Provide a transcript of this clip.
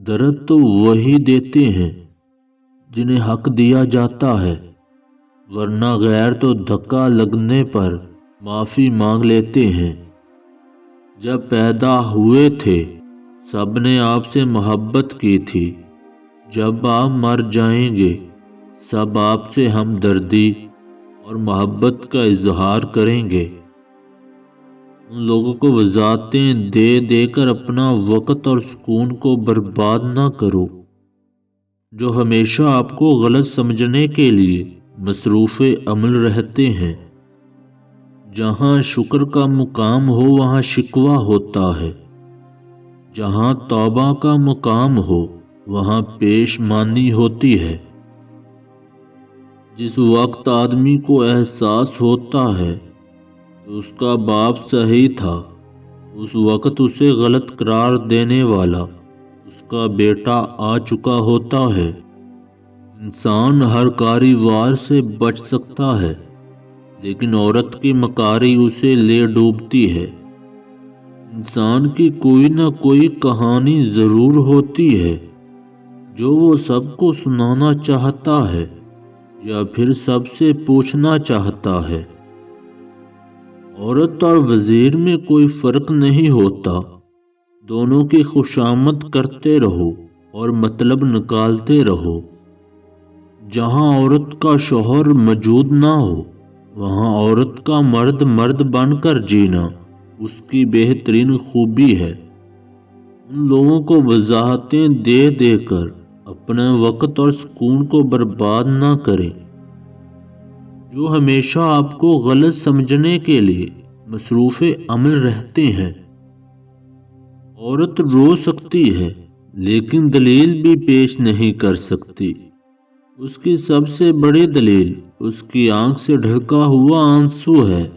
درد تو وہی دیتے ہیں جنہیں حق دیا جاتا ہے، ورنہ غیر تو دھکا لگنے پر معافی مانگ لیتے ہیں۔ جب پیدا ہوئے تھے سب نے آپ سے محبت کی تھی، جب آپ مر جائیں گے سب آپ سے ہمدردی اور محبت کا اظہار کریں گے۔ ان لوگوں کو وضاحتیں دے دے کر اپنا وقت اور سکون کو برباد نہ کرو جو ہمیشہ آپ کو غلط سمجھنے کے لیے مصروف عمل رہتے ہیں۔ جہاں شکر کا مقام ہو وہاں شکوہ ہوتا ہے، جہاں توبہ کا مقام ہو وہاں پیشمانی ہوتی ہے۔ جس وقت آدمی کو احساس ہوتا ہے کہ اس کا باپ صحیح تھا، اس وقت اسے غلط قرار دینے والا اس کا بیٹا آ چکا ہوتا ہے۔ انسان ہر کاری وار سے بچ سکتا ہے، لیکن عورت کی مکاری اسے لے ڈوبتی ہے۔ انسان کی کوئی نہ کوئی کہانی ضرور ہوتی ہے جو وہ سب کو سنانا چاہتا ہے یا پھر سب سے پوچھنا چاہتا ہے۔ عورت اور وزیر میں کوئی فرق نہیں ہوتا، دونوں کی خوشامد کرتے رہو اور مطلب نکالتے رہو۔ جہاں عورت کا شوہر موجود نہ ہو وہاں عورت کا مرد بن کر جینا اس کی بہترین خوبی ہے۔ ان لوگوں کو وضاحتیں دے دے کر اپنے وقت اور سکون کو برباد نہ کریں جو ہمیشہ آپ کو غلط سمجھنے کے لیے مصروف عمل رہتے ہیں۔ عورت رو سکتی ہے لیکن دلیل بھی پیش نہیں کر سکتی۔ اس کی سب سے بڑی دلیل اس کی آنکھ سے ڈھلکا ہوا آنسو ہے۔